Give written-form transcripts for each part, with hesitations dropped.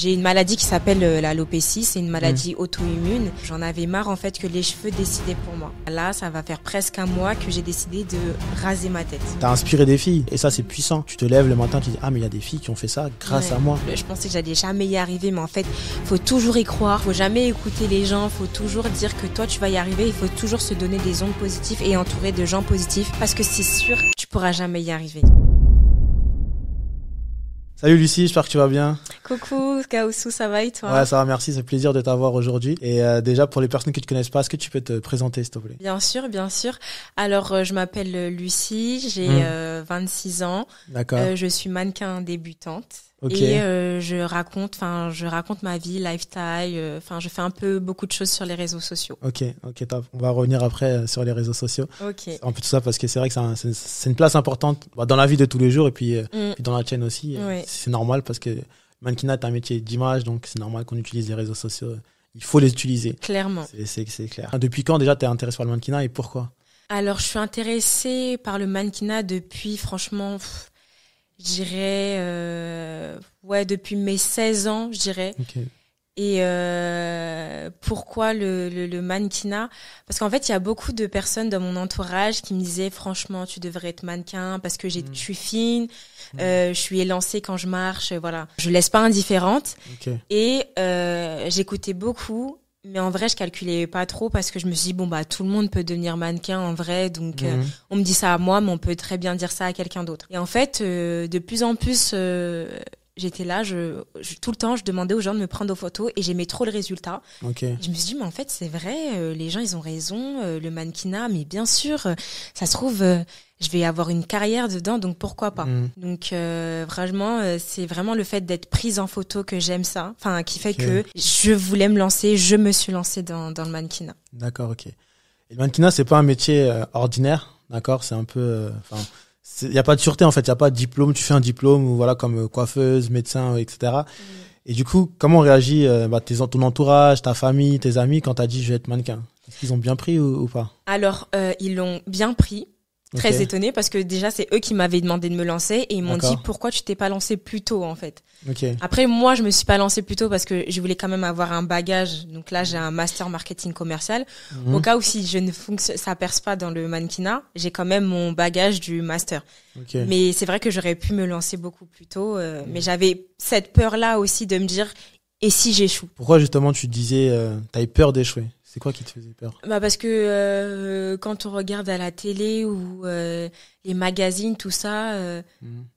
J'ai une maladie qui s'appelle l'alopécie, c'est une maladie auto-immune. J'en avais marre en fait que les cheveux décidaient pour moi. Là, ça va faire presque un mois que j'ai décidé de raser ma tête. T'as inspiré des filles et ça c'est puissant. Tu te lèves le matin, tu dis ah mais il y a des filles qui ont fait ça grâce à moi. Je pensais que j'allais jamais y arriver, mais en fait, faut toujours y croire. Faut jamais écouter les gens. Faut toujours dire que toi tu vas y arriver. Il faut toujours se donner des ondes positives et entourer de gens positifs parce que c'est sûr, tu pourras jamais y arriver. Salut Lucie, j'espère que tu vas bien. Coucou Kaoussou, ça va et toi? Ouais, ça va, merci, c'est un plaisir de t'avoir aujourd'hui. Et déjà, pour les personnes qui ne te connaissent pas, est-ce que tu peux te présenter, s'il te plaît? Bien sûr, bien sûr. Alors, je m'appelle Lucie, j'ai 26 ans. D'accord. Je suis mannequin débutante. Ok. Et je raconte ma vie, lifestyle. Je fais un peu beaucoup de choses sur les réseaux sociaux. Ok, top. On va revenir après sur les réseaux sociaux. Ok. Un peu tout ça parce que c'est vrai que c'est une place importante dans la vie de tous les jours et puis dans la tienne aussi. Oui. C'est normal parce que mannequinat, c'est un métier d'image, donc c'est normal qu'on utilise les réseaux sociaux. Il faut les utiliser. Clairement. C'est clair. Depuis quand déjà t'es intéressée par le mannequinat et pourquoi? Alors, je suis intéressée par le mannequinat depuis, franchement, je dirais, depuis mes 16 ans, je dirais. Ok. Et pourquoi le mannequinat? Parce qu'en fait, il y a beaucoup de personnes dans mon entourage qui me disaient franchement, tu devrais être mannequin parce que je suis fine, je suis élancée quand je marche, voilà. Je laisse pas indifférente. Okay. Et j'écoutais beaucoup, mais en vrai, je calculais pas trop parce que je me suis dit tout le monde peut devenir mannequin en vrai, donc on me dit ça à moi, mais on peut très bien dire ça à quelqu'un d'autre. Et en fait, de plus en plus j'étais là, tout le temps, je demandais aux gens de me prendre aux photos et j'aimais trop le résultat. Okay. Je me suis dit, mais en fait, c'est vrai, les gens, ils ont raison, le mannequinat, mais bien sûr, ça se trouve, je vais avoir une carrière dedans, donc pourquoi pas. Donc, vraiment, c'est vraiment le fait d'être prise en photo que j'aime ça, qui fait que je voulais me lancer, je me suis lancée dans le mannequinat. D'accord, ok. Et le mannequinat, c'est pas un métier ordinaire, d'accord? C'est un peu, il y a pas de sûreté en fait, il y a pas de diplôme, tu fais un diplôme ou voilà comme coiffeuse, médecin, etc. Et du coup, comment réagit ton entourage, ta famille, tes amis quand t'as dit je vais être mannequin? Est-ce qu'ils ont bien pris ou pas? Alors, ils l'ont bien pris. Très étonnée parce que déjà c'est eux qui m'avaient demandé de me lancer et ils m'ont dit pourquoi tu t'es pas lancé plus tôt en fait. Okay. Après moi je me suis pas lancée plus tôt parce que je voulais quand même avoir un bagage. Donc là j'ai un master marketing commercial. Au cas où si je ne ça perce pas dans le mannequinat, j'ai quand même mon bagage du master. Okay. Mais c'est vrai que j'aurais pu me lancer beaucoup plus tôt mais j'avais cette peur là aussi de me dire et si j'échoue. Pourquoi justement tu disais t'avais peur d'échouer? C'est quoi qui te faisait peur? Parce que quand on regarde à la télé ou les magazines, tout ça,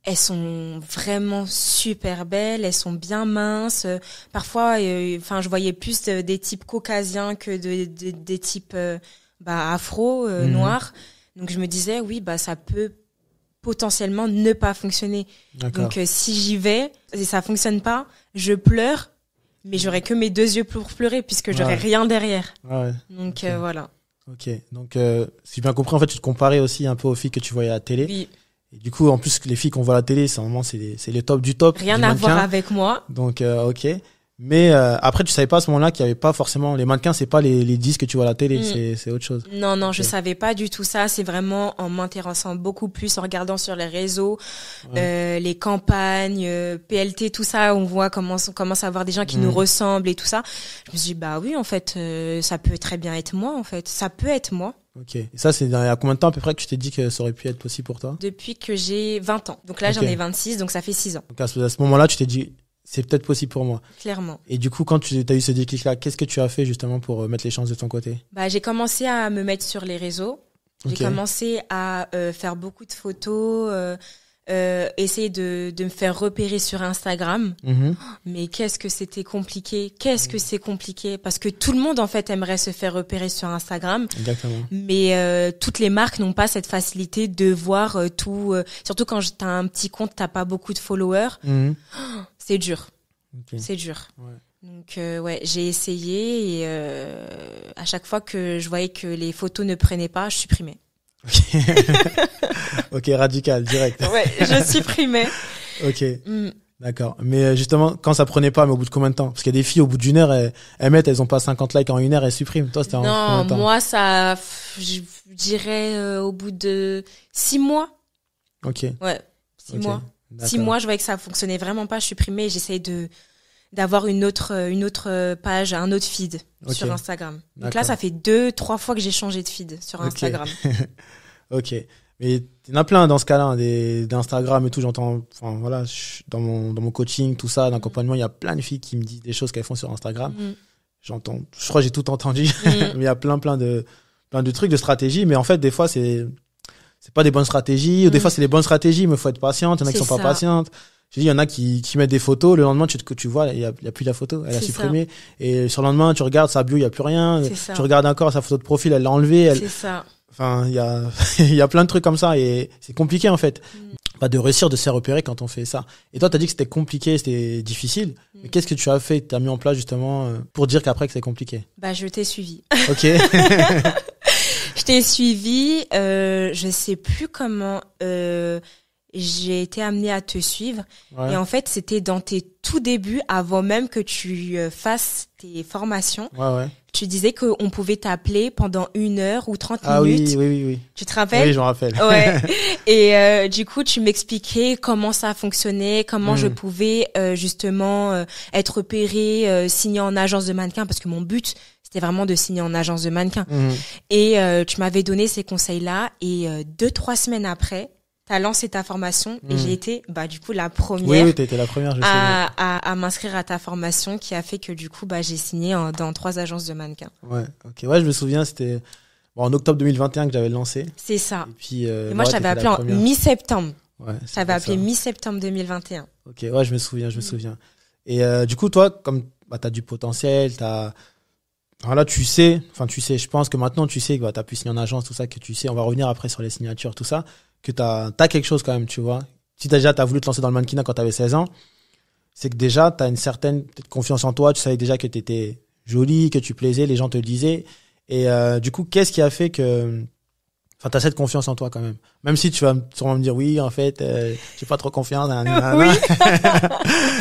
elles sont vraiment super belles, elles sont bien minces. Parfois, je voyais plus des types caucasiens que des types afro, noirs. Donc je me disais oui, ça peut potentiellement ne pas fonctionner. D'accord. Donc si j'y vais et ça fonctionne pas, je pleure. Mais j'aurais que mes 2 yeux pour pleurer puisque j'aurais rien derrière. Ouais. Donc voilà. Ok. Donc si j'ai bien compris, en fait, tu te comparais aussi un peu aux filles que tu voyais à la télé. Oui. Et du coup, en plus, les filles qu'on voit à la télé, c'est les top du top. Rien à voir avec moi. Donc ok. Mais après, tu savais pas à ce moment-là qu'il y avait pas forcément les mannequins, c'est pas les disques que tu vois à la télé, c'est autre chose. Non, je savais pas du tout ça. C'est vraiment en m'intéressant beaucoup plus, en regardant sur les réseaux, les campagnes, PLT, tout ça. On voit comment commence à avoir des gens qui nous ressemblent et tout ça. Je me suis dit oui, en fait, ça peut très bien être moi. En fait, ça peut être moi. Ok. Et ça, c'est il y a combien de temps à peu près que tu t'es dit que ça aurait pu être possible pour toi? Depuis que j'ai 20 ans. Donc là, j'en ai 26, donc ça fait 6 ans. Donc à ce moment-là, tu t'es dit c'est peut-être possible pour moi. Clairement. Et du coup, quand tu as eu ce déclic-là, qu'est-ce que tu as fait justement pour mettre les chances de ton côté? J'ai commencé à me mettre sur les réseaux. J'ai commencé à faire beaucoup de photos, essayer de me faire repérer sur Instagram. Mais qu'est-ce que c'était compliqué. Que c'est compliqué. Parce que tout le monde, en fait, aimerait se faire repérer sur Instagram. Exactement. Mais toutes les marques n'ont pas cette facilité de voir tout. Surtout quand t'as un petit compte, t'as pas beaucoup de followers. C'est dur. C'est dur. Ouais. Donc j'ai essayé et à chaque fois que je voyais que les photos ne prenaient pas, je supprimais. Ok, radical, direct. Ouais, je supprimais. Ok. D'accord. Mais justement, quand ça prenait pas, mais au bout de combien de temps? Parce qu'il y a des filles, au bout d'une heure, elles ont pas 50 likes en une heure, elles suppriment. Toi, c'était en combien de temps? Moi, je dirais au bout de 6 mois. Ok. Ouais, 6 mois. D'accord. 6 mois, je voyais que ça fonctionnait vraiment pas, je supprimais et j'essayais d'avoir une autre page, un autre feed sur Instagram. Donc là, ça fait 2-3 fois que j'ai changé de feed sur Instagram. Ok. Mais il y en a plein dans ce cas-là, d'Instagram et tout, j'entends, enfin voilà, dans mon coaching, tout ça, d'accompagnement, il y a plein de filles qui me disent des choses qu'elles font sur Instagram. J'entends, je crois que j'ai tout entendu, mais il y a plein de trucs, de stratégies, mais en fait, des fois, c'est pas des bonnes stratégies, ou des fois, c'est les bonnes stratégies, mais faut être patiente, il y en a qui sont pas patientes. J'ai dit, il y en a qui mettent des photos, le lendemain, tu vois, il y a plus la photo, elle a supprimé. Ça. Et sur le lendemain, tu regardes sa bio, il y a plus rien. Tu regardes encore sa photo de profil, elle l'a enlevée. C'est ça. Enfin, il y a plein de trucs comme ça et c'est compliqué, en fait. Pas de réussir de se repérer quand on fait ça. Et toi, t'as dit que c'était compliqué, c'était difficile. Mais qu'est-ce que tu as fait, t'as mis en place, justement, pour dire qu'après que c'est compliqué? Bah, je t'ai suivi. Ok. Je t'ai suivi, je sais plus comment, j'ai été amenée à te suivre. Ouais. Et en fait, c'était dans tes tout débuts, avant même que tu fasses tes formations. Ouais. Tu disais qu'on pouvait t'appeler pendant 1 heure ou 30 minutes. Ah oui. Tu te rappelles? Oui, je me rappelle. Ouais. Et du coup, tu m'expliquais comment ça fonctionnait, comment je pouvais justement être repérée, signer en agence de mannequin, parce que mon but, c'était vraiment de signer en agence de mannequin. Et tu m'avais donné ces conseils-là. Et 2-3 semaines après, t'as lancé ta formation et j'ai été, du coup, la première. Oui, t'as été la première, je sais. À m'inscrire à ta formation, qui a fait que, du coup, j'ai signé dans 3 agences de mannequins. Ouais, ok. Ouais, je me souviens, c'était en octobre 2021 que j'avais lancé. C'est ça. Et puis, et moi, je t'avais appelé en mi-septembre. Ouais. Je t'avais appelé mi-septembre 2021. Ok, ouais, je me souviens. Et du coup, toi, comme t'as du potentiel, là, je pense que maintenant, tu sais que t'as pu signer en agence, tout ça, que tu sais, on va revenir après sur les signatures, tout ça, que t'as quelque chose quand même, tu vois. Si t'as voulu te lancer dans le mannequinat quand t'avais 16 ans, c'est que déjà, t'as une certaine peut-être confiance en toi, tu savais déjà que t'étais jolie, que tu plaisais, les gens te le disaient. Et du coup, qu'est-ce qui a fait que t'as cette confiance en toi quand même? Même si tu vas sûrement me dire, oui, en fait, j'ai pas trop confiance. Oui.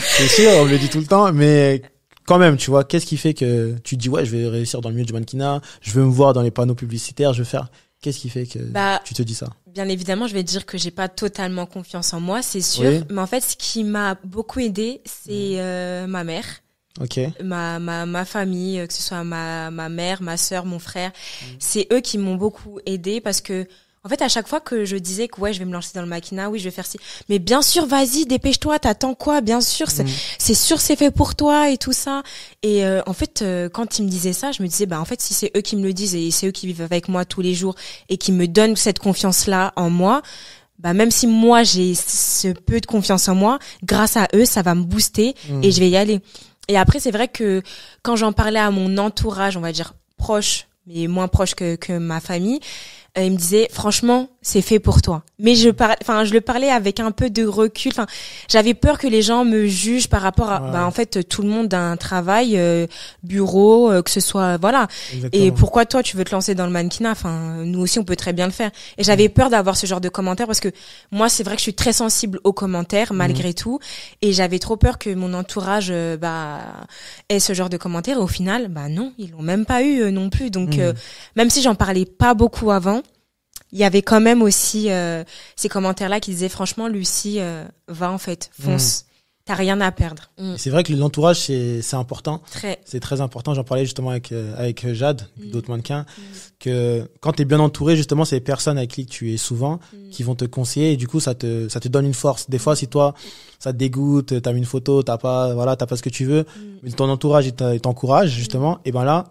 C'est sûr, on me le dit tout le temps, mais quand même, tu vois, qu'est-ce qui fait que tu te dis, ouais, je vais réussir dans le milieu du mannequinat, je veux me voir dans les panneaux publicitaires, je veux faire... Qu'est-ce qui fait que tu te dis ça? Bien évidemment, je vais te dire que j'ai pas totalement confiance en moi, c'est sûr. Oui. Mais en fait, ce qui m'a beaucoup aidée, c'est ma mère. Ok. Ma famille, que ce soit ma mère, ma sœur, mon frère. C'est eux qui m'ont beaucoup aidée parce que, en fait, à chaque fois que je disais que je vais me lancer dans le mannequinat, oui, je vais faire ci. Mais bien sûr, vas-y, dépêche-toi, t'attends quoi? Bien sûr, c'est sûr, c'est fait pour toi et tout ça. Et en fait, quand ils me disaient ça, je me disais, en fait, si c'est eux qui me le disent et c'est eux qui vivent avec moi tous les jours et qui me donnent cette confiance-là en moi, même si moi j'ai ce peu de confiance en moi, grâce à eux, ça va me booster et je vais y aller. Et après, c'est vrai que quand j'en parlais à mon entourage, on va dire proche, mais moins proche que ma famille, il me disait, franchement, c'est fait pour toi. Mais je le parlais avec un peu de recul. Enfin, j'avais peur que les gens me jugent par rapport à, en fait, tout le monde a un travail, bureau, que ce soit, voilà. Exactement. Et pourquoi toi, tu veux te lancer dans le mannequinat? Enfin, nous aussi, on peut très bien le faire. Et j'avais peur d'avoir ce genre de commentaires parce que moi, c'est vrai que je suis très sensible aux commentaires, malgré tout. Et j'avais trop peur que mon entourage, ait ce genre de commentaires. Et au final, non, ils l'ont même pas eu non plus. Donc, même si j'en parlais pas beaucoup avant, il y avait quand même aussi ces commentaires-là qui disaient franchement, Lucie, va en fait, fonce, t'as rien à perdre. C'est vrai que l'entourage c'est important, très. C'est très important. J'en parlais justement avec Jade, d'autres mannequins, que quand t'es bien entouré, justement, c'est les personnes avec qui tu es souvent qui vont te conseiller et du coup ça te donne une force. Des fois, si toi ça te dégoûte, t'as mis une photo, t'as pas ce que tu veux, mais ton entourage il t'encourage justement, et là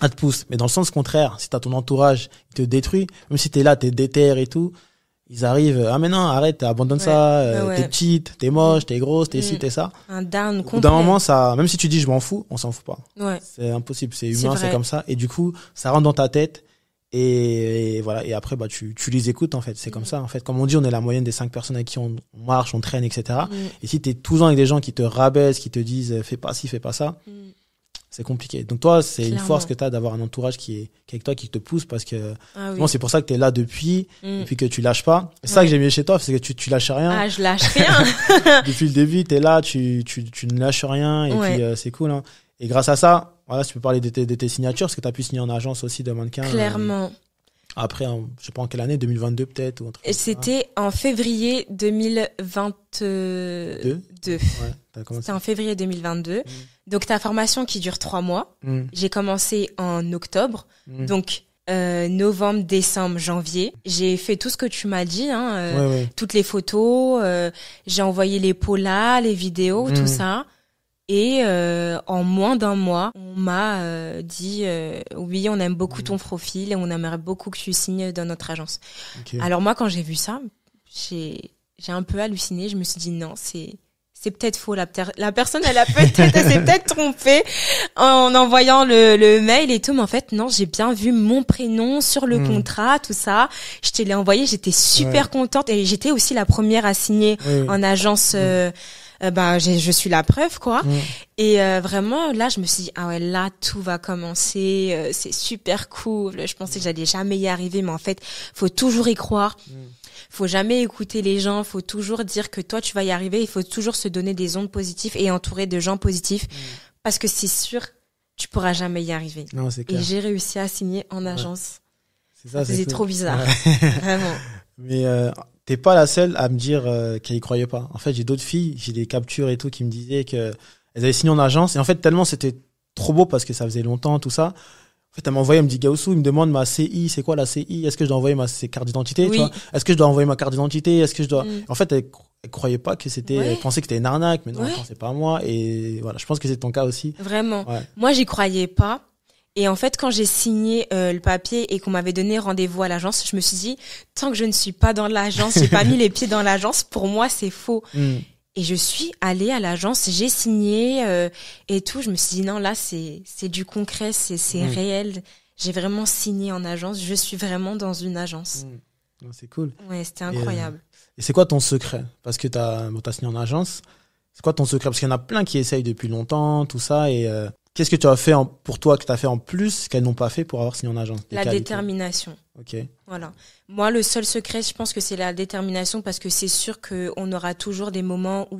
elle te pousse. Mais dans le sens contraire, si t'as ton entourage qui te détruit, même si t'es là, t'es déter et tout, ils arrivent, mais non, arrête, abandonne ça, t'es petite, t'es moche, t'es grosse, t'es ci, t'es ça. Un down complet. D'un moment, ça, même si tu dis je m'en fous, on s'en fout pas. Ouais. C'est impossible, c'est humain, c'est comme ça. Et du coup, ça rentre dans ta tête. Et voilà. Et après, tu les écoutes, en fait. C'est comme ça, en fait. Comme on dit, on est la moyenne des 5 personnes avec qui on marche, on traîne, etc. Et si t'es tout le temps avec des gens qui te rabaissent, qui te disent, fais pas ci, fais pas ça. C'est compliqué. Donc toi, c'est clairement une force que tu as d'avoir un entourage qui est avec toi, qui te pousse parce que c'est pour ça que tu es là depuis que tu lâches pas. C'est ça que j'aime bien chez toi, c'est que tu lâches rien. Ah, je lâche rien. Depuis le début, tu es là, tu ne lâches rien et puis c'est cool hein. Et grâce à ça, voilà, tu peux parler de tes signatures parce que tu as pu signer en agence aussi de mannequin. Clairement. Après, je sais pas en quelle année, 2022 peut-être ou un truc Et c'était en février 2022. Ouais, t'as commencé. C'était en février 2022. Donc ta formation qui dure 3 mois. J'ai commencé en octobre. Donc novembre, décembre, janvier. J'ai fait tout ce que tu m'as dit, toutes les photos. J'ai envoyé les polas, les vidéos, tout ça. Et en moins d'un mois, on m'a dit oui, on aime beaucoup ton profil et on aimerait beaucoup que tu signes dans notre agence. Okay. Alors moi, quand j'ai vu ça, j'ai un peu halluciné. Je me suis dit non, c'est peut-être faux. La personne, elle s'est peut-être trompée en envoyant le mail et tout. Mais en fait, non, j'ai bien vu mon prénom sur le contrat, tout ça. Je te l'ai envoyé. J'étais super contente et j'étais aussi la première à signer en agence. Je suis la preuve, quoi. Et vraiment, là, je me suis dit, ah ouais, là, tout va commencer. C'est super cool. Je pensais que j'allais jamais y arriver, mais en fait, faut toujours y croire. Faut jamais écouter les gens. Faut toujours dire que toi, tu vas y arriver. Il faut toujours se donner des ondes positives et entourer de gens positifs, parce que c'est sûr, tu pourras jamais y arriver. Non, c'est clair. Et j'ai réussi à signer en agence. C'est ça, c'est trop bizarre. Vraiment. Mais t'es pas la seule à me dire qu'elle y croyait pas. En fait, j'ai d'autres filles, j'ai des captures et tout qui me disaient que elles avaient signé en agence. Et en fait, tellement c'était trop beau parce que ça faisait longtemps, tout ça. En fait, elle m'a envoyé, elle me dit, Gaoussou, il me demande ma CI, c'est quoi la CI? Est-ce que je dois envoyer ses cartes d'identité? Oui. Tu vois? Est-ce que je dois envoyer ma carte d'identité? Est-ce que je dois... En fait, elle croyait pas que c'était, elle pensait que c'était une arnaque, mais non, attends, c'est pas moi. Et voilà, je pense que c'est ton cas aussi. Vraiment. Ouais. Moi, j'y croyais pas. Et en fait, quand j'ai signé le papier et qu'on m'avait donné rendez-vous à l'agence, je me suis dit, tant que je ne suis pas dans l'agence, j'ai pas mis les pieds dans l'agence, pour moi, c'est faux. Et je suis allée à l'agence, j'ai signé et tout. Je me suis dit, non, là, c'est du concret, c'est réel. J'ai vraiment signé en agence. Je suis vraiment dans une agence. C'est cool. Ouais, c'était incroyable. Et c'est quoi ton secret? Parce que t'as signé en agence. C'est quoi ton secret? Parce qu'il y en a plein qui essayent depuis longtemps, tout ça. Et qu'est-ce que tu as fait pour toi, que tu as fait en plus qu'elles n'ont pas fait pour avoir signé en agence? La détermination. Ok. Voilà. Moi, le seul secret, je pense que c'est la détermination, parce que c'est sûr qu'on aura toujours des moments où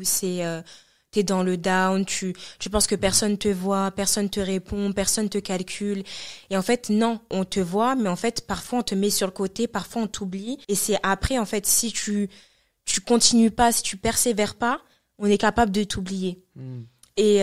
t'es dans le down, tu penses que personne te voit, personne te répond, personne te calcule. Et en fait, non, on te voit, mais en fait, parfois on te met sur le côté, parfois on t'oublie. Et c'est après, en fait, si tu continues pas, si tu persévères pas, on est capable de t'oublier. Et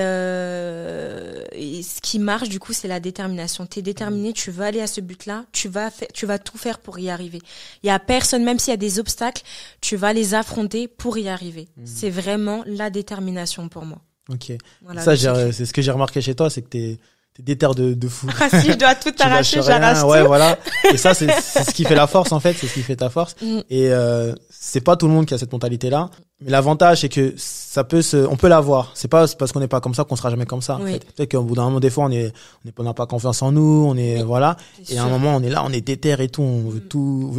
ce qui marche, du coup, c'est la détermination. T'es déterminé, tu veux aller à ce but-là, tu vas tout faire pour y arriver. Il y a personne, même s'il y a des obstacles, tu vas les affronter pour y arriver. C'est vraiment la détermination pour moi. Ok. Voilà, ça, c'est ce que j'ai remarqué chez toi, c'est que t'es déter de fou. Ah, si je dois tout arracher, j'arrache tout. Ouais, voilà. Et ça, c'est ce qui fait la force, en fait. C'est ce qui fait ta force. Et c'est pas tout le monde qui a cette mentalité-là. Mais l'avantage, c'est que on peut l'avoir. C'est pas parce qu'on n'est pas comme ça qu'on sera jamais comme ça. En fait. Peut-être qu'au bout d'un moment, des fois, on n'a pas confiance en nous, voilà. Et à un moment, on est là, on est déter et tout, on veut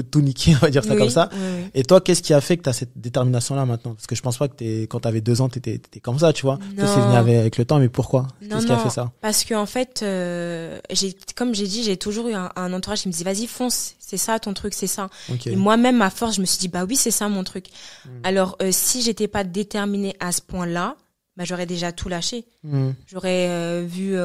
tout niquer, on va dire ça comme ça. Et toi, qu'est-ce qui a fait que t'as cette détermination-là maintenant? Parce que je pense pas que quand t'avais 2 ans, t'étais comme ça, tu vois. Peut-être c'est venu avec le temps, mais pourquoi? Qu'est-ce qui a fait ça? Parce que, en fait, comme j'ai dit, j'ai toujours eu un entourage qui me dit, vas-y, fonce, c'est ça ton truc, c'est ça. Okay. Et moi-même, à force, je me suis dit, bah oui, c'est ça mon truc. Alors, si j'étais pas déterminée à ce point-là, bah j'aurais déjà tout lâché. J'aurais vu,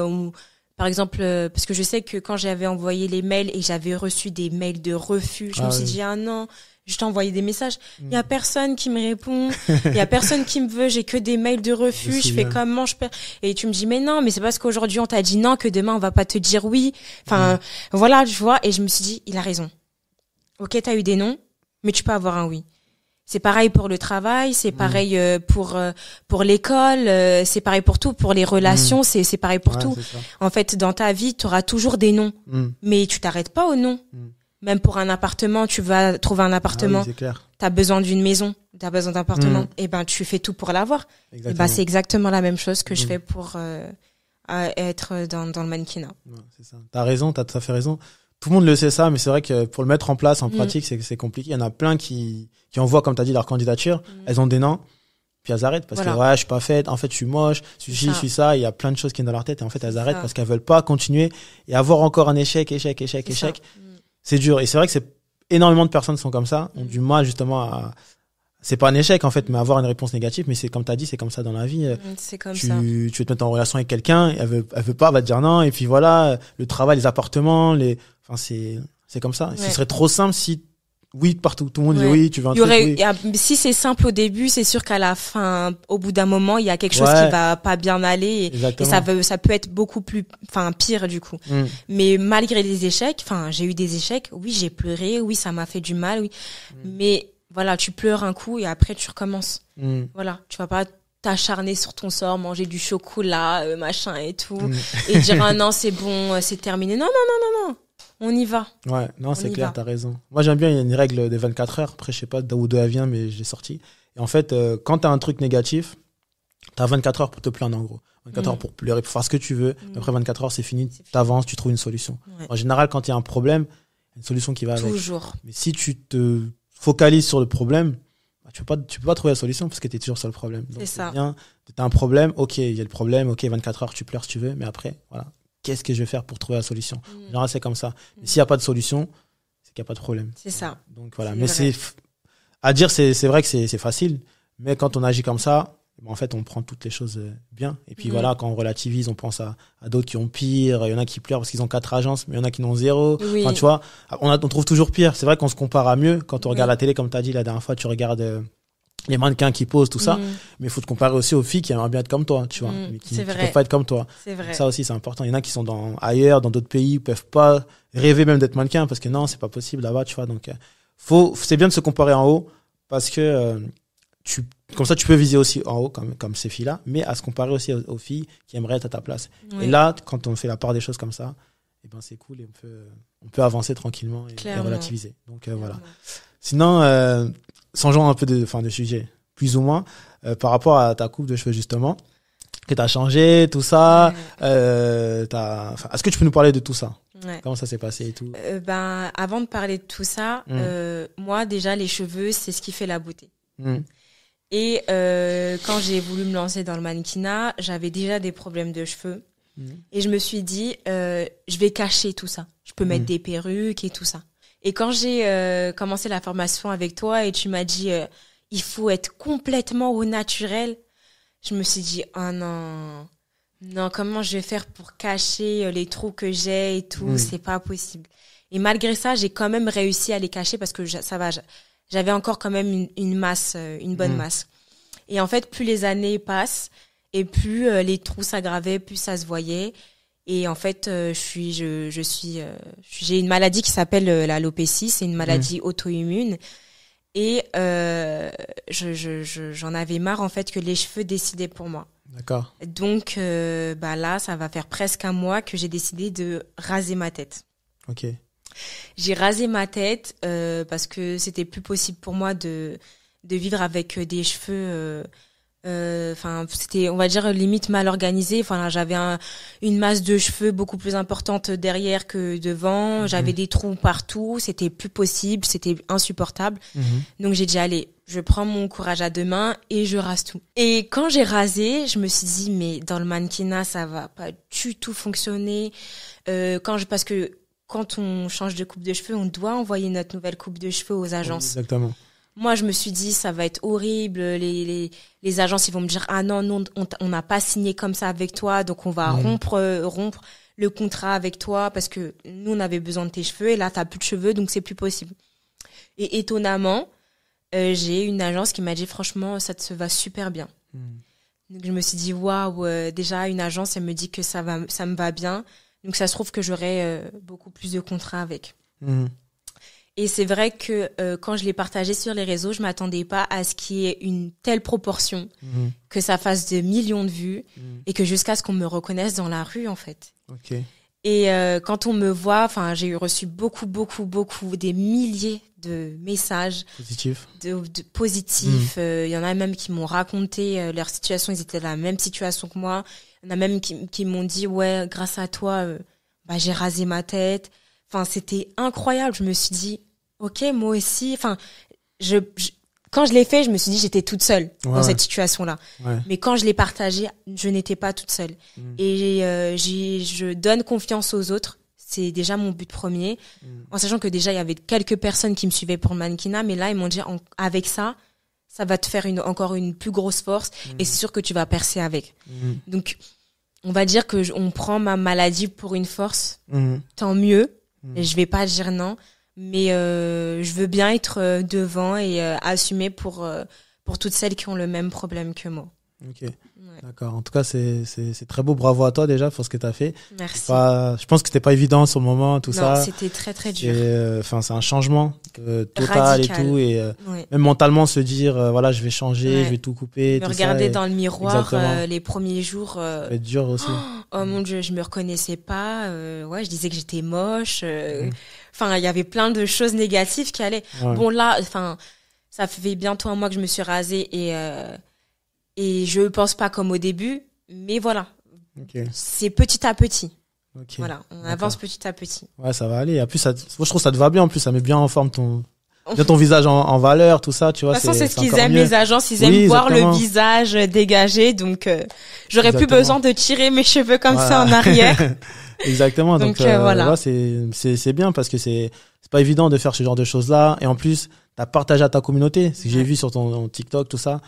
par exemple, parce que je sais que quand j'avais envoyé les mails et j'avais reçu des mails de refus, je me suis dit, ah non, je t'ai envoyé des messages, il y a personne qui me répond, il y a personne qui me veut, j'ai que des mails de refus, je fais comment je perds. Et tu me dis, mais non, mais c'est parce qu'aujourd'hui on t'a dit non que demain on va pas te dire oui. Enfin, voilà, tu vois. Et je me suis dit, il a raison. Ok, t'as eu des non, mais tu peux avoir un oui. C'est pareil pour le travail, c'est pareil pour l'école, c'est pareil pour tout, pour les relations, c'est pareil pour tout. En fait, dans ta vie, tu auras toujours des noms, mais tu t'arrêtes pas au nom. Même pour un appartement, tu vas trouver un appartement, t'as besoin d'une maison, t'as besoin d'un appartement, et ben tu fais tout pour l'avoir. Et ben c'est exactement la même chose que je fais pour être dans le mannequinat. C'est ça. T'as raison, t'as tout à fait raison. Tout le monde le sait ça, mais c'est vrai que pour le mettre en place, en pratique, c'est compliqué. Il y en a plein qui envoient, comme t'as dit, leur candidature. Elles ont des noms, puis elles arrêtent parce que ouais, je suis pas faite. En fait, je suis moche, je suis ça. Il y a plein de choses qui sont dans leur tête et en fait, elles arrêtent parce qu'elles veulent pas continuer et avoir encore un échec. C'est dur. Et c'est vrai que énormément de personnes sont comme ça, ont du mal justement c'est pas un échec en fait, mais avoir une réponse négative. Mais c'est comme t'as dit, c'est comme ça dans la vie. C'est comme ça. Tu veux te mettre en relation avec quelqu'un, elle veut pas, elle va te dire non. Et puis voilà, le travail, les appartements, enfin c'est C'est comme ça. Ouais. Ce serait trop simple si, oui, partout, tout le monde dit Ouais. oui, tu veux un Il y aurait, truc, oui. si c'est simple au début, c'est sûr qu'à la fin, au bout d'un moment, il y a quelque chose Ouais. qui va pas bien aller et Exactement. ça peut être beaucoup plus, pire du coup. Mais malgré les échecs, j'ai eu des échecs. Oui, j'ai pleuré. Oui, ça m'a fait du mal. Oui, mais voilà, tu pleures un coup et après tu recommences. Voilà, tu vas pas t'acharner sur ton sort, manger du chocolat, machin et tout, et dire ah non c'est bon, c'est terminé. Non, on y va. Ouais, non, c'est y clair, va. t'as raison. Moi, j'aime bien, il y a une règle des 24 heures. Après, je sais pas d'où elle vient, mais je l'ai sortie. Et en fait, quand t'as un truc négatif, t'as 24 heures pour te plaindre, en gros. 24 heures pour pleurer, pour faire ce que tu veux. Après 24 heures, c'est fini. T'avances, tu trouves une solution. Ouais. En général, quand il y a un problème, il y a une solution qui va avec. Toujours. Mais si tu te focalises sur le problème, bah, tu peux pas trouver la solution parce que t'es toujours sur le problème. Donc, C'est ça. Bien, t'as un problème, ok, il y a le problème, ok, 24 heures, tu pleures si tu veux, mais après, voilà. Qu'est-ce que je vais faire pour trouver la solution? En général, c'est comme ça. Mais s'il n'y a pas de solution, c'est qu'il n'y a pas de problème. C'est ça. Donc voilà. C'est Mais vrai. à dire, c'est vrai que c'est facile. Mais quand on agit comme ça, en fait, on prend toutes les choses bien. Et puis voilà, quand on relativise, on pense à d'autres qui ont pire. Il y en a qui pleurent parce qu'ils ont 4 agences, mais il y en a qui n'ont 0. Oui. Enfin, tu vois, on trouve toujours pire. C'est vrai qu'on se compare à mieux. Quand on regarde la télé, comme tu as dit la dernière fois, tu regardes les mannequins qui posent, tout ça. Mais il faut te comparer aussi aux filles qui aimeraient bien être comme toi, tu vois. Mais qui C'est vrai. peuvent pas être comme toi. C'est vrai. Ça aussi, c'est important. Il y en a qui sont ailleurs, dans d'autres pays, peuvent pas rêver même d'être mannequin parce que non, c'est pas possible là-bas, tu vois. Donc, c'est bien de se comparer en haut parce que, comme ça, tu peux viser aussi en haut, comme ces filles-là, mais à se comparer aussi aux filles qui aimeraient être à ta place. Ouais. Et là, quand on fait la part des choses comme ça, eh ben, c'est cool et on peut avancer tranquillement et relativiser. Donc, voilà. Sinon, changeons un peu de sujet, plus ou moins, par rapport à ta coupe de cheveux, justement, que t'as changé, tout ça, est-ce que tu peux nous parler de tout ça? Ouais. Comment ça s'est passé et tout? Avant de parler de tout ça, moi, déjà, les cheveux, c'est ce qui fait la beauté. Et quand j'ai voulu me lancer dans le mannequinat, j'avais déjà des problèmes de cheveux. Et je me suis dit, je vais cacher tout ça. Je peux mettre des perruques et tout ça. Et quand j'ai commencé la formation avec toi et tu m'as dit, il faut être complètement au naturel, je me suis dit, oh non, comment je vais faire pour cacher les trous que j'ai et tout, c'est pas possible. Et malgré ça, j'ai quand même réussi à les cacher parce que ça va, j'avais encore quand même une masse, une bonne masse. Et en fait, plus les années passent et plus les trous s'aggravaient, plus ça se voyait. Et en fait, j'ai une maladie qui s'appelle l'alopécie, c'est une maladie auto-immune. Et j'en avais marre en fait que les cheveux décidaient pour moi. D'accord. Donc là, ça va faire presque un mois que j'ai décidé de raser ma tête. Ok. J'ai rasé ma tête parce que c'était plus possible pour moi de vivre avec des cheveux. C'était, on va dire, limite mal organisé. Enfin, j'avais une masse de cheveux beaucoup plus importante derrière que devant. J'avais des trous partout. C'était plus possible. C'était insupportable. Donc, j'ai dit, allez, je prends mon courage à deux mains et je rase tout. Et quand j'ai rasé, je me suis dit, mais dans le mannequinat, ça va pas du tout fonctionner. Parce que quand on change de coupe de cheveux, on doit envoyer notre nouvelle coupe de cheveux aux agences. Exactement. Moi, je me suis dit, ça va être horrible. Les agences, ils vont me dire, ah non, on n'a pas signé comme ça avec toi, donc on va rompre le contrat avec toi parce que nous, on avait besoin de tes cheveux et là, t'as plus de cheveux, donc c'est plus possible. Et étonnamment, j'ai une agence qui m'a dit, franchement, ça te va super bien. Donc, je me suis dit, waouh, déjà, une agence, elle me dit que ça me va bien. Donc, ça se trouve que j'aurai beaucoup plus de contrats avec. Et c'est vrai que quand je l'ai partagé sur les réseaux, je m'attendais pas à ce qu'il y ait une telle proportion, que ça fasse de millions de vues et que jusqu'à ce qu'on me reconnaisse dans la rue, en fait. Ok. Et quand on me voit, j'ai reçu beaucoup, des milliers de messages Positif. de positifs. Il y en a même qui m'ont raconté leur situation. Ils étaient dans la même situation que moi. Il y en a même qui m'ont dit, ouais, grâce à toi, j'ai rasé ma tête. Enfin, c'était incroyable. Je me suis dit, ok, moi aussi. Enfin, quand je l'ai fait, je me suis dit, j'étais toute seule dans cette situation-là. Ouais. Mais quand je l'ai partagé, je n'étais pas toute seule. Et je donne confiance aux autres. C'est déjà mon but premier. En sachant que déjà, il y avait quelques personnes qui me suivaient pour le mannequinat. Mais là, ils m'ont dit, avec ça va te faire encore une plus grosse force. Et c'est sûr que tu vas percer avec. Donc, on va dire que on prend ma maladie pour une force. Tant mieux. Et je vais pas dire non, mais je veux bien être devant et assumer pour toutes celles qui ont le même problème que moi. Ok. D'accord. En tout cas, c'est très beau. Bravo à toi déjà pour ce que tu as fait. Merci. Je pense que c'était pas évident sur le moment, tout ça. Non, c'était très très dur. C'est un changement total Radical. et tout. Et même mentalement se dire, voilà, je vais changer, je vais tout couper. Me tout regarder ça, dans le miroir les premiers jours. Ça va être dur aussi. Oh mon Dieu, je me reconnaissais pas. Je disais que j'étais moche. Enfin, il y avait plein de choses négatives qui allaient. Ouais. Bon là, enfin, ça fait bientôt un mois que je me suis rasée et je pense pas comme au début, mais voilà. Okay. C'est petit à petit. Okay. Voilà, on avance petit à petit. Ouais, ça va aller. Et en plus, moi, je trouve que ça te va bien. En plus, ça met bien en forme ton visage en valeur, tout ça, tu vois. De toute façon, c'est ce qu'ils aiment, mieux. les agences. Ils aiment voir exactement. le visage dégagé. Donc, j'aurais plus besoin de tirer mes cheveux comme ça en arrière. Exactement. Donc voilà. C'est bien parce que c'est pas évident de faire ce genre de choses-là. Et en plus, t'as partagé à ta communauté. Ce que j'ai vu sur ton TikTok, tout ça.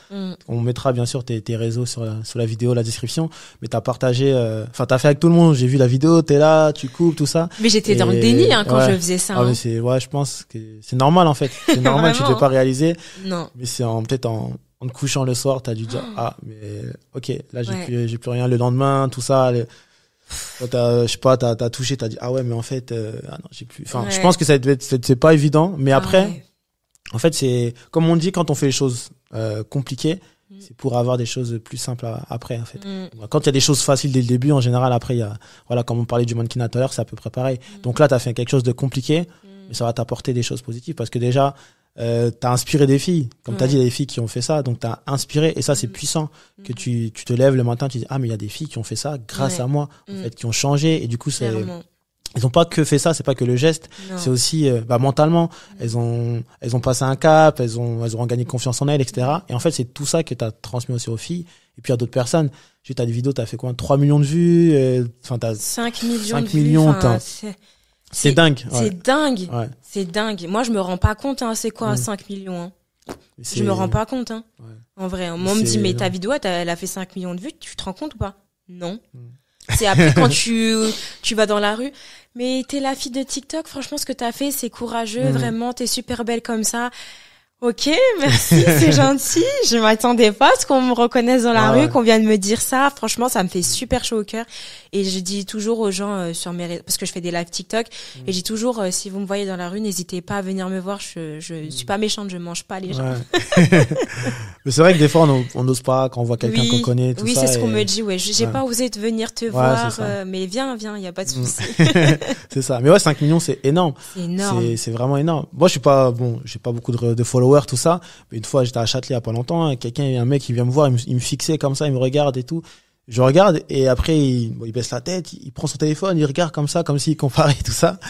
On mettra bien sûr tes réseaux sur la vidéo, la description. Mais t'as partagé, t'as fait avec tout le monde. J'ai vu la vidéo, t'es là, tu coupes, tout ça. Mais j'étais dans le déni, quand je faisais ça. Mais je pense que c'est normal, en fait. C'est normal que tu devais pas réaliser. Non. Mais c'est peut-être en te couchant le soir, t'as dû dire, mais, ok, là, j'ai plus rien le lendemain, tout ça. Je sais pas, t'as touché, t'as dit, ah ouais, mais en fait, non, j'ai plus, je pense que c'est pas évident. Mais après, en fait, c'est, comme on dit, quand on fait les choses, compliquées, c'est pour avoir des choses plus simples après, en fait. Quand il y a des choses faciles dès le début, en général, après, il y a, voilà, comme on parlait du mannequinat tout à l'heure, c'est à peu près pareil. Donc là, t'as fait quelque chose de compliqué, mais ça va t'apporter des choses positives parce que déjà, t'as inspiré des filles. Comme t'as dit, il y a des filles qui ont fait ça, donc t'as inspiré, et ça, c'est puissant. Que tu te lèves le matin, tu dis, ah, mais il y a des filles qui ont fait ça grâce à moi, en fait, qui ont changé, et du coup, ils ont pas que fait ça, c'est pas que le geste, c'est aussi mentalement, elles ont passé un cap, elles ont gagné confiance en elles, etc. Et en fait, c'est tout ça que t'as transmis aussi aux filles et puis à d'autres personnes. T'as des vidéos, t'as fait quoi, 3 millions de vues, t'as 5 millions 5 de vues. millions, c'est dingue. C'est dingue. Ouais. C'est dingue. Moi, je me rends pas compte, c'est quoi 5 millions, Je me rends pas compte, En vrai, on me dit, mais ta vidéo, elle a fait 5 millions de vues, tu te rends compte ou pas? Non. C'est après quand tu vas dans la rue. Mais t'es la fille de TikTok, franchement, ce que t'as fait, c'est courageux, vraiment, t'es super belle comme ça. Ok, merci, c'est gentil. Je m'attendais pas à ce qu'on me reconnaisse dans la rue, qu'on vienne me dire ça. Franchement, ça me fait super chaud au cœur. Et je dis toujours aux gens sur mes réseaux, parce que je fais des lives TikTok, et je dis toujours, si vous me voyez dans la rue, n'hésitez pas à venir me voir. Je suis pas méchante, je mange pas les gens. Ouais. Mais c'est vrai que des fois, on n'ose pas quand on voit quelqu'un qu'on connaît, tout ça. Oui, c'est ce qu'on me dit, j'ai pas osé venir te voir, mais viens, y a pas de souci. C'est ça. Mais 5 millions, c'est énorme. C'est énorme. C'est vraiment énorme. Moi, j'ai pas beaucoup de followers, tout ça. Mais une fois, j'étais à Châtelet il y a pas longtemps, un mec qui vient me voir, il me fixait comme ça, il me regarde et tout. Je regarde et après il baisse la tête, il prend son téléphone, il regarde comme ça, comme s'il comparait tout ça.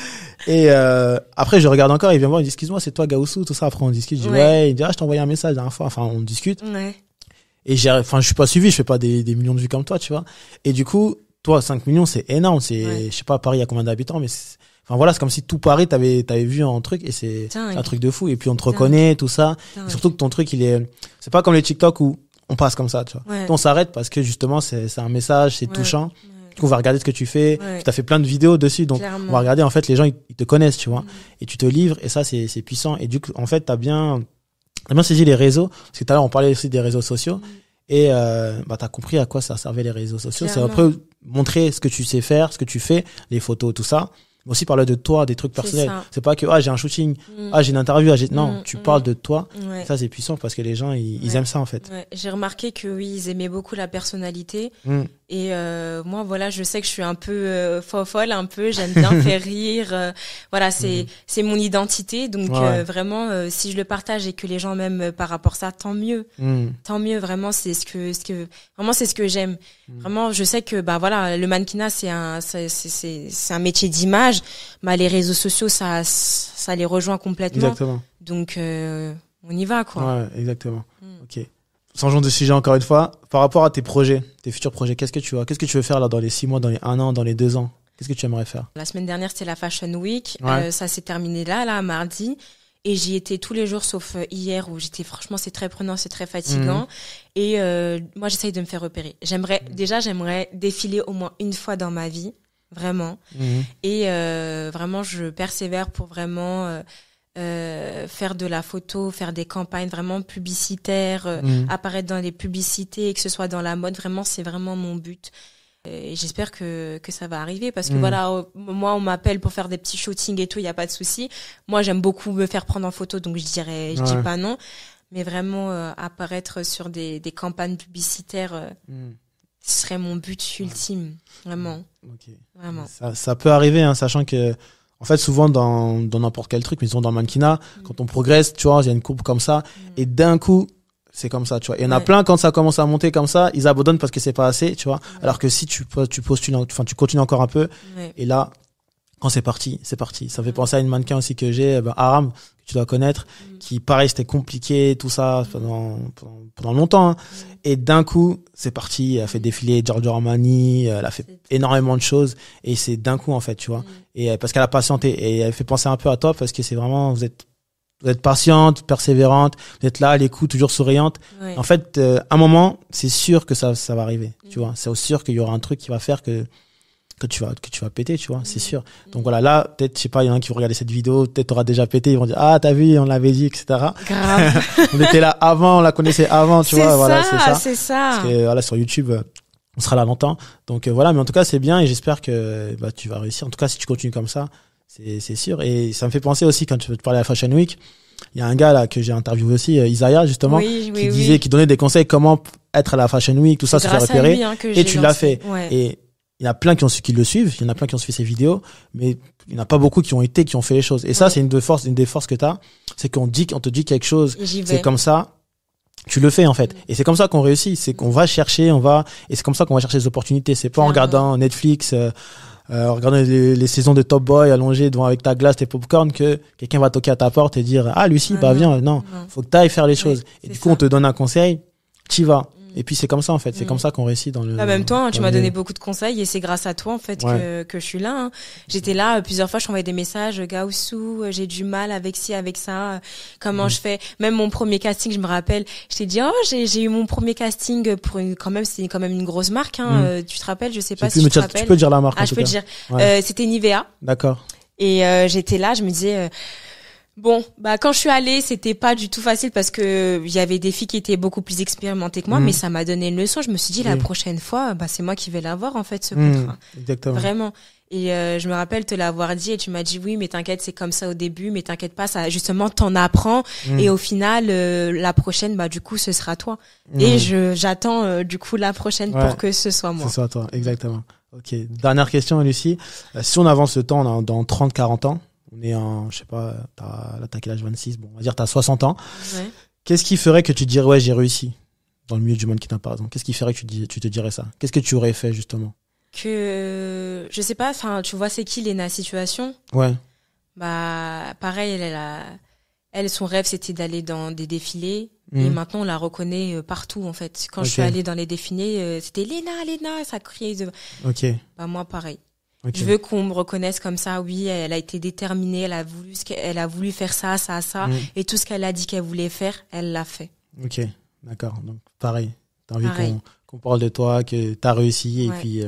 Et après je regarde encore, il vient me voir, il dit excuse-moi, c'est toi Gaoussou, tout ça. Après on discute, je dis ouais, il dit je t'ai envoyé un message la dernière fois. Enfin on discute. Ouais. Et je suis pas suivi, je fais pas des millions de vues comme toi, tu vois. Et du coup, toi 5 millions, c'est énorme, je sais pas à Paris il y a combien d'habitants, mais c'est comme si tout Paris t'avais vu un truc, et c'est un truc de fou. Et puis on te reconnaît, tout ça. Et surtout que ton truc c'est pas comme les TikTok où on passe comme ça, tu vois. On s'arrête parce que justement c'est un message, c'est touchant. Du coup, on va regarder ce que tu fais. Tu as fait plein de vidéos dessus, donc on va regarder. En fait, les gens ils te connaissent, tu vois, et tu te livres, et ça c'est puissant. Et du coup, en fait, t'as bien saisi les réseaux, parce que tout à l'heure on parlait aussi des réseaux sociaux, et t'as compris à quoi ça servait les réseaux sociaux. C'est après montrer ce que tu sais faire, ce que tu fais, les photos, tout ça. Mais aussi parler de toi, des trucs personnels. C'est pas que j'ai un shooting, j'ai une interview, non, tu parles de toi. Ça c'est puissant parce que les gens ils aiment ça en fait. J'ai remarqué que ils aimaient beaucoup la personnalité. Et moi voilà, je sais que je suis un peu folle, un peu, j'aime bien faire rire. Voilà, c'est mon identité, donc vraiment si je le partage et que les gens m'aiment par rapport à ça, tant mieux. Tant mieux, vraiment c'est ce que j'aime. Vraiment, je sais que voilà, le mannequinat c'est un métier d'image. Les réseaux sociaux ça les rejoint complètement. Exactement. Donc on y va quoi. Ouais, exactement. OK. Changeons de sujet encore une fois. Par rapport à tes futurs projets, qu'est-ce que tu veux faire là dans les 6 mois, dans les 1 an, dans les 2 ans? Qu'est-ce que tu aimerais faire? La semaine dernière, c'était la Fashion Week. Ça s'est terminé là, mardi. Et j'y étais tous les jours, sauf hier où franchement, c'est très prenant, c'est très fatigant. Et moi, j'essaye de me faire repérer. J'aimerais défiler au moins une fois dans ma vie. vraiment. Et vraiment, je persévère pour vraiment faire de la photo, faire des campagnes vraiment publicitaires, apparaître dans les publicités, et que ce soit dans la mode. Vraiment, c'est vraiment mon but. Et j'espère que ça va arriver parce que voilà, moi on m'appelle pour faire des petits shootings et tout, il y a pas de souci. Moi j'aime beaucoup me faire prendre en photo, donc je dis pas non, mais vraiment apparaître sur des campagnes publicitaires, ce serait mon but ultime, vraiment. Vraiment. Ça peut arriver, hein, sachant que en fait souvent dans n'importe quel truc, mais souvent dans le mannequinat, quand on progresse, tu vois, il y a une courbe comme ça et d'un coup c'est comme ça, tu vois. Il y en a plein, quand ça commence à monter comme ça, ils abandonnent parce que c'est pas assez, tu vois. Alors que si tu postules, enfin, tu continues encore un peu, et là, quand c'est parti, c'est parti. Ça me fait penser à une mannequin aussi que j'ai, Aram, que tu dois connaître, qui, pareil, c'était compliqué, tout ça, pendant longtemps, hein. Et d'un coup, c'est parti, elle a fait défiler Giorgio Armani, elle a fait énormément de choses, et c'est d'un coup, en fait, tu vois. Et parce qu'elle a patienté, et elle fait penser un peu à toi, parce que c'est vraiment, vous êtes patiente, persévérante, vous êtes là à l'écoute, toujours souriante. En fait, à un moment, c'est sûr que ça va arriver, tu vois. C'est sûr qu'il y aura un truc qui va faire que tu vas péter, tu vois, c'est sûr. Donc voilà, là, peut-être, je sais pas, il y en a qui vont regarder cette vidéo, peut-être t'auras déjà pété, ils vont dire, ah, t'as vu, on l'avait dit, etc. Grave. On était là avant, on la connaissait avant, tu vois, voilà, c'est ça. C'est ça. Parce que, voilà, sur YouTube, on sera là longtemps. Donc voilà, mais en tout cas, c'est bien et j'espère que, tu vas réussir. En tout cas, si tu continues comme ça, c'est sûr. Et ça me fait penser aussi, quand tu parlais à la Fashion Week, il y a un gars là que j'ai interviewé aussi, Isaiah justement, qui donnait des conseils comment être à la Fashion Week, tout ça, se faire repérer. Et tu l'as fait. Et il y en a plein qui le suivent, il y en a plein qui ont suivi ses vidéos, mais il n'y en a pas beaucoup qui ont fait les choses. Et ça, c'est une des forces que t'as, c'est on te dit quelque chose, c'est comme ça. Tu le fais en fait, et c'est comme ça qu'on réussit, c'est qu'on va chercher, et c'est comme ça qu'on va chercher des opportunités. C'est pas en regardant Netflix, regardant les saisons de Top Boy allongé devant avec ta glace, tes popcorn, que quelqu'un va toquer à ta porte et dire ah Lucie, viens. Non, faut que t'ailles faire les choses. Et du coup, on te donne un conseil, t'y vas. Et puis c'est comme ça en fait, c'est comme ça qu'on réussit dans le. Même toi, tu m'as donné beaucoup de conseils et c'est grâce à toi en fait que je suis là. Hein. J'étais là plusieurs fois, je t'envoyais des messages, Gaoussou, j'ai du mal avec ci, avec ça, comment je fais. Même mon premier casting, je me rappelle, je t'ai dit j'ai eu mon premier casting pour c'est quand même une grosse marque. Hein. Tu te rappelles, je sais pas si tu te rappelles. Tu peux dire la marque. Ah, je peux te dire. C'était Nivea. D'accord. Et j'étais là, je me disais. Bon, quand je suis allée, c'était pas du tout facile parce que il y avait des filles qui étaient beaucoup plus expérimentées que moi, mais ça m'a donné une leçon. Je me suis dit la prochaine fois, c'est moi qui vais l'avoir en fait ce contrat. Exactement. Vraiment. Et je me rappelle te l'avoir dit et tu m'as dit oui, mais t'inquiète, c'est comme ça au début, mais t'inquiète pas, ça justement t'en apprends et au final la prochaine du coup ce sera toi. Et j'attends du coup la prochaine pour que ce soit moi. Ce soit toi, exactement. OK. Dernière question Lucie, si on avance le temps dans 30-40 ans, on est en, je sais pas, t'as quel âge, 26, bon, on va dire t'as 60 ans. Ouais. Qu'est-ce qui ferait que tu dirais, ouais, j'ai réussi dans le milieu du mannequinat, par exemple? Qu'est-ce qui ferait que tu te dirais ça? Qu'est-ce que tu aurais fait, justement? Je sais pas, tu vois, c'est qui Léna Situation? Ouais. Pareil, elle, son rêve, c'était d'aller dans des défilés. Et maintenant, on la reconnaît partout, en fait. Quand je suis allée dans les défilés, c'était Léna, ça criait. OK. Moi, pareil. Okay. Je veux qu'on me reconnaisse comme ça. Oui, elle a été déterminée, elle a voulu faire ça, et tout ce qu'elle a dit qu'elle voulait faire, elle l'a fait. OK, d'accord. Donc pareil, t'as envie qu'on parle de toi, que t'as réussi et puis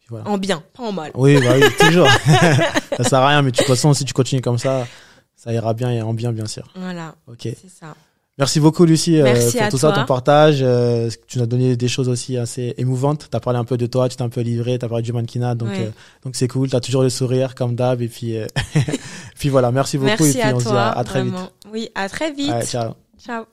voilà. En bien, pas en mal. Oui, toujours. Ça sert à rien, mais de toute façon, si tu continues comme ça ira bien et en bien sûr. Voilà. OK. C'est ça. Merci beaucoup Lucie pour tout toi. Ça, ton partage. Tu nous as donné des choses aussi assez émouvantes. Tu as parlé un peu de toi, tu t'es un peu livré, tu as parlé du mannequinat, donc c'est cool. Tu as toujours le sourire comme d'hab et puis puis voilà, merci beaucoup merci et puis on toi, se dit à très vraiment. vite. Oui, à très vite. Allez, ciao. Ciao.